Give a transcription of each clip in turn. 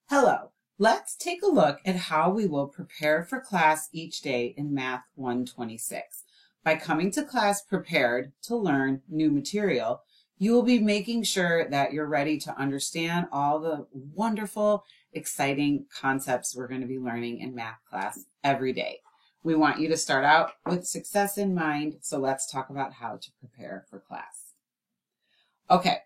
Hello, let's take a look at how we will prepare for class each day in Math 126. By coming to class prepared to learn new material, you will be making sure that you're ready to understand all the wonderful, exciting concepts we're going to be learning in math class every day. We want you to start out with success in mind, so let's talk about how to prepare for class. Okay.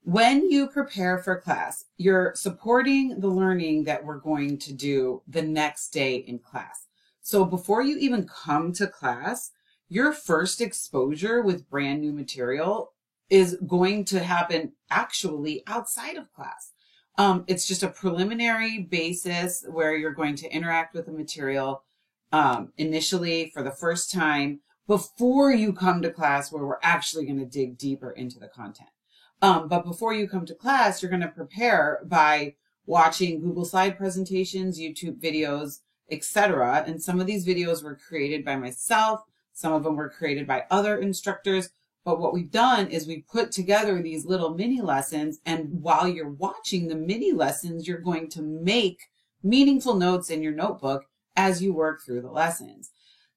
When you prepare for class, you're supporting the learning that we're going to do the next day in class. So before you even come to class, your first exposure with brand new material is going to happen actually outside of class. It's just a preliminary basis where you're going to interact with the material initially for the first time before you come to class, where we're actually going to dig deeper into the content. But before you come to class, you're going to prepare by watching Google slide presentations, YouTube videos, etc. And some of these videos were created by myself. Some of them were created by other instructors. But what we've done is we put together these little mini lessons. And while you're watching the mini lessons, you're going to make meaningful notes in your notebook as you work through the lessons.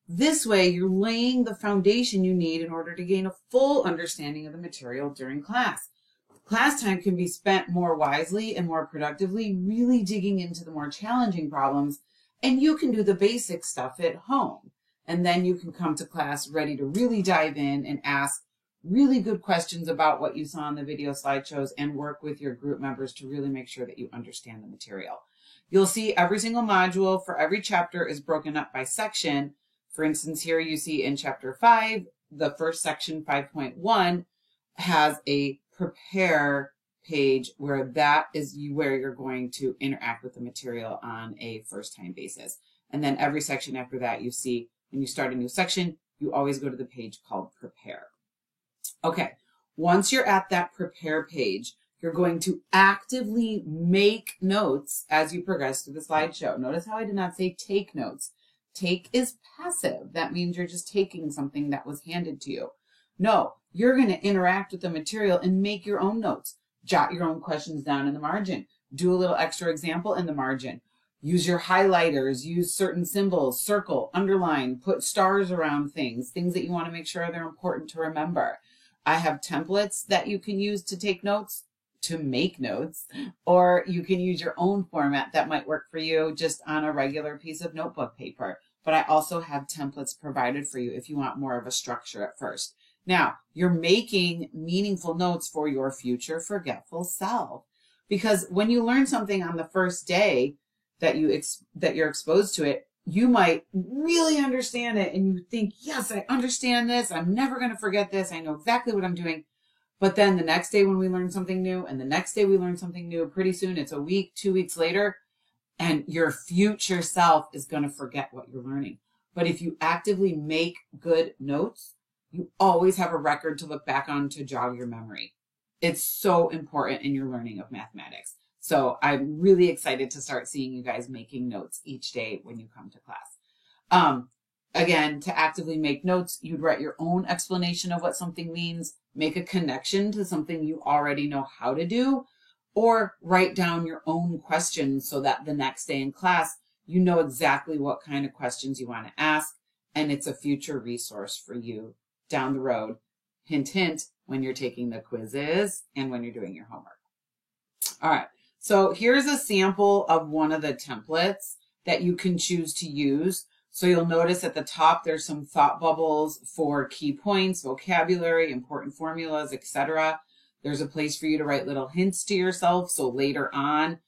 This way, you're laying the foundation you need in order to gain a full understanding of the material during class. Class time can be spent more wisely and more productively, really digging into the more challenging problems, and you can do the basic stuff at home. And then you can come to class ready to really dive in and ask really good questions about what you saw in the video slideshows and work with your group members to really make sure that you understand the material. You'll see every single module for every chapter is broken up by section. For instance, here you see in chapter 5, the first section, 5.1, has a prepare page where that is where you're going to interact with the material on a first-time basis. And then every section after that, you see when you start a new section, you always go to the page called prepare. Okay, once you're at that prepare page, you're going to actively make notes as you progress through the slideshow. Notice how I did not say take notes. Take is passive. That means you're just taking something that was handed to you. No, you're going to interact with the material and make your own notes. Jot your own questions down in the margin. Do a little extra example in the margin. Use your highlighters. Use certain symbols. Circle, underline, put stars around things that you want to make sure they're important to remember. I have templates that you can use to take notes, to make notes, or you can use your own format that might work for you just on a regular piece of notebook paper. But I also have templates provided for you if you want more of a structure at first. Now, you're making meaningful notes for your future forgetful self. Because when you learn something on the first day that you're exposed to it, you might really understand it and you think, yes, I understand this. I'm never going to forget this. I know exactly what I'm doing. But then the next day when we learn something new and the next day we learn something new, pretty soon it's a week, 2 weeks later, and your future self is going to forget what you're learning. But if you actively make good notes, you always have a record to look back on to jog your memory. It's so important in your learning of mathematics. So I'm really excited to start seeing you guys making notes each day when you come to class. Again, to actively make notes, you'd write your own explanation of what something means, make a connection to something you already know how to do, or write down your own questions so that the next day in class, you know exactly what kind of questions you want to ask, and it's a future resource for you down the road. Hint, hint, when you're taking the quizzes and when you're doing your homework. All right, so here's a sample of one of the templates that you can choose to use. So you'll notice at the top, there's some thought bubbles for key points, vocabulary, important formulas, etc. There's a place for you to write little hints to yourself. So later on,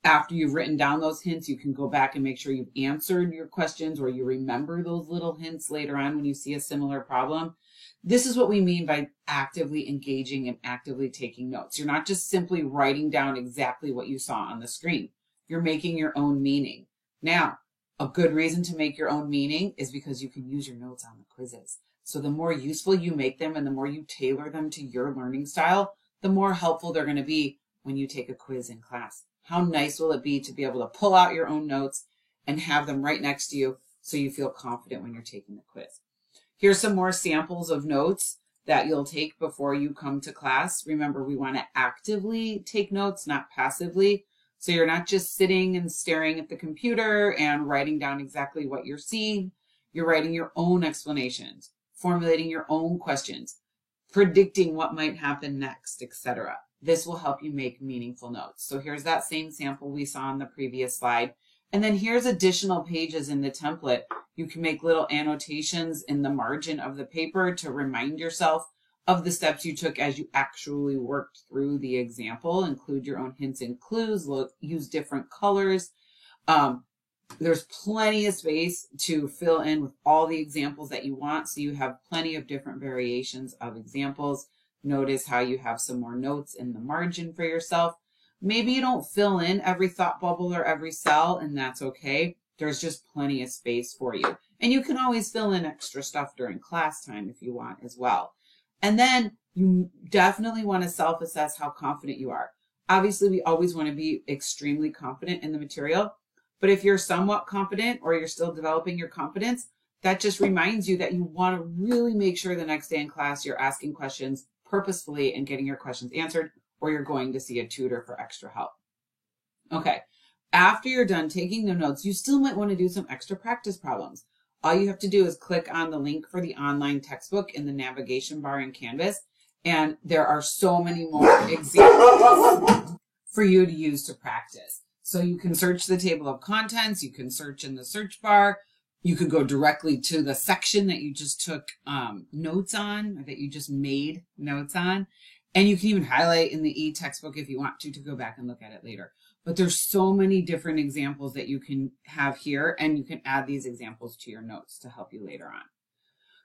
after you've written down those hints, you can go back and make sure you've answered your questions or you remember those little hints later on when you see a similar problem. This is what we mean by actively engaging and actively taking notes. You're not just simply writing down exactly what you saw on the screen. You're making your own meaning. Now, a good reason to make your own meaning is because you can use your notes on the quizzes. So the more useful you make them and the more you tailor them to your learning style, the more helpful they're going to be when you take a quiz in class. How nice will it be to be able to pull out your own notes and have them right next to you so you feel confident when you're taking the quiz. Here's some more samples of notes that you'll take before you come to class. Remember, we want to actively take notes, not passively. So you're not just sitting and staring at the computer and writing down exactly what you're seeing. You're writing your own explanations, formulating your own questions, predicting what might happen next, etc. This will help you make meaningful notes. So here's that same sample we saw on the previous slide. And then here's additional pages in the template. You can make little annotations in the margin of the paper to remind yourself of the steps you took as you actually worked through the example. Include your own hints and clues, use different colors. There's plenty of space to fill in with all the examples that you want. So you have plenty of different variations of examples. Notice how you have some more notes in the margin for yourself. Maybe you don't fill in every thought bubble or every cell, and that's okay. There's just plenty of space for you. And you can always fill in extra stuff during class time if you want as well. And then you definitely want to self-assess how confident you are. Obviously, we always want to be extremely confident in the material. But if you're somewhat confident or you're still developing your confidence, that just reminds you that you want to really make sure the next day in class you're asking questions purposefully and getting your questions answered, or you're going to see a tutor for extra help. Okay, after you're done taking the notes, you still might want to do some extra practice problems. All you have to do is click on the link for the online textbook in the navigation bar in Canvas, and there are so many more examples for you to use to practice. So you can search the table of contents, you can search in the search bar, you could go directly to the section that you just took notes on, or that you just made notes on, and you can even highlight in the e-textbook if you want to go back and look at it later. But there's so many different examples that you can have here, and you can add these examples to your notes to help you later on.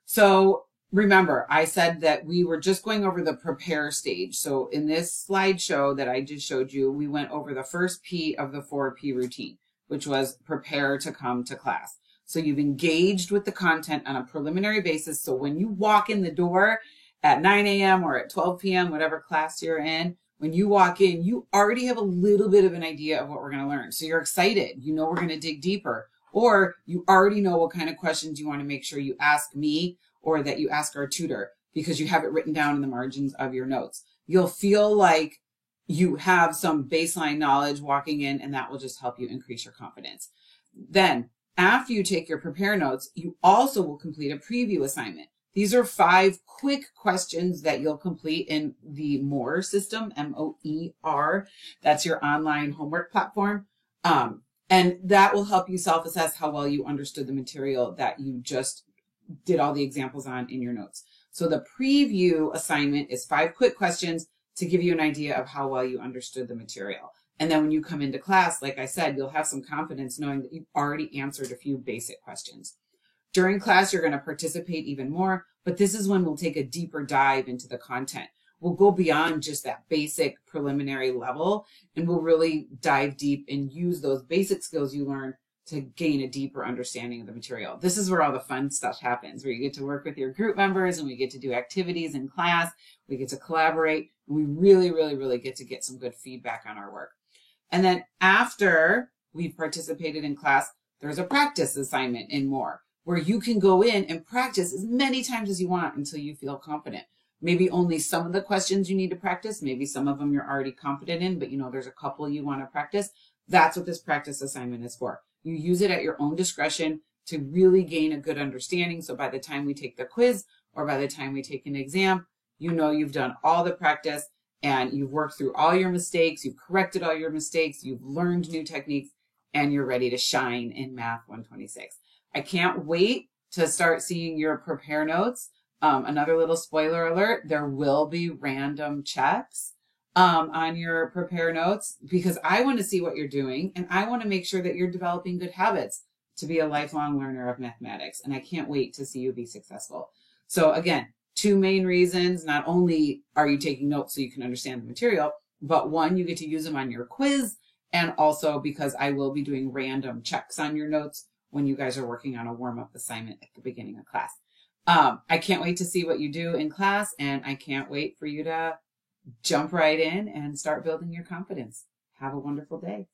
So remember, I said that we were just going over the prepare stage. So in this slideshow that I just showed you, we went over the first P of the 4P routine, which was prepare to come to class. So you've engaged with the content on a preliminary basis. So when you walk in the door at 9 a.m. or at 12 p.m., whatever class you're in, when you walk in, you already have a little bit of an idea of what we're going to learn. So you're excited. You know we're going to dig deeper. Or you already know what kind of questions you want to make sure you ask me or that you ask our tutor because you have it written down in the margins of your notes. You'll feel like you have some baseline knowledge walking in, and that will just help you increase your confidence. Then, after you take your prepare notes, you also will complete a preview assignment. These are 5 quick questions that you'll complete in the MOER system, M-O-E-R. That's your online homework platform. And that will help you self-assess how well you understood the material that you just did all the examples on in your notes. So the preview assignment is 5 quick questions to give you an idea of how well you understood the material. And then when you come into class, like I said, you'll have some confidence knowing that you've already answered a few basic questions. During class, you're going to participate even more, but this is when we'll take a deeper dive into the content. We'll go beyond just that basic preliminary level, and we'll really dive deep and use those basic skills you learned to gain a deeper understanding of the material. This is where all the fun stuff happens, where you get to work with your group members and we get to do activities in class, we get to collaborate, and we really get to get some good feedback on our work. And then after we've participated in class, there's a practice assignment in MOER, where you can go in and practice as many times as you want until you feel confident. Maybe only some of the questions you need to practice. Maybe some of them you're already confident in, but you know there's a couple you want to practice. That's what this practice assignment is for. You use it at your own discretion to really gain a good understanding. So by the time we take the quiz or by the time we take an exam, you know you've done all the practice and you've worked through all your mistakes, you've corrected all your mistakes, you've learned new techniques, and you're ready to shine in Math 126. I can't wait to start seeing your prepare notes. Another little spoiler alert, there will be random checks on your prepare notes because I want to see what you're doing and I want to make sure that you're developing good habits to be a lifelong learner of mathematics. And I can't wait to see you be successful. So again, 2 main reasons. Not only are you taking notes so you can understand the material, but 1, you get to use them on your quiz, and also because I will be doing random checks on your notes when you guys are working on a warm-up assignment at the beginning of class. I can't wait to see what you do in class, and I can't wait for you to jump right in and start building your confidence. Have a wonderful day.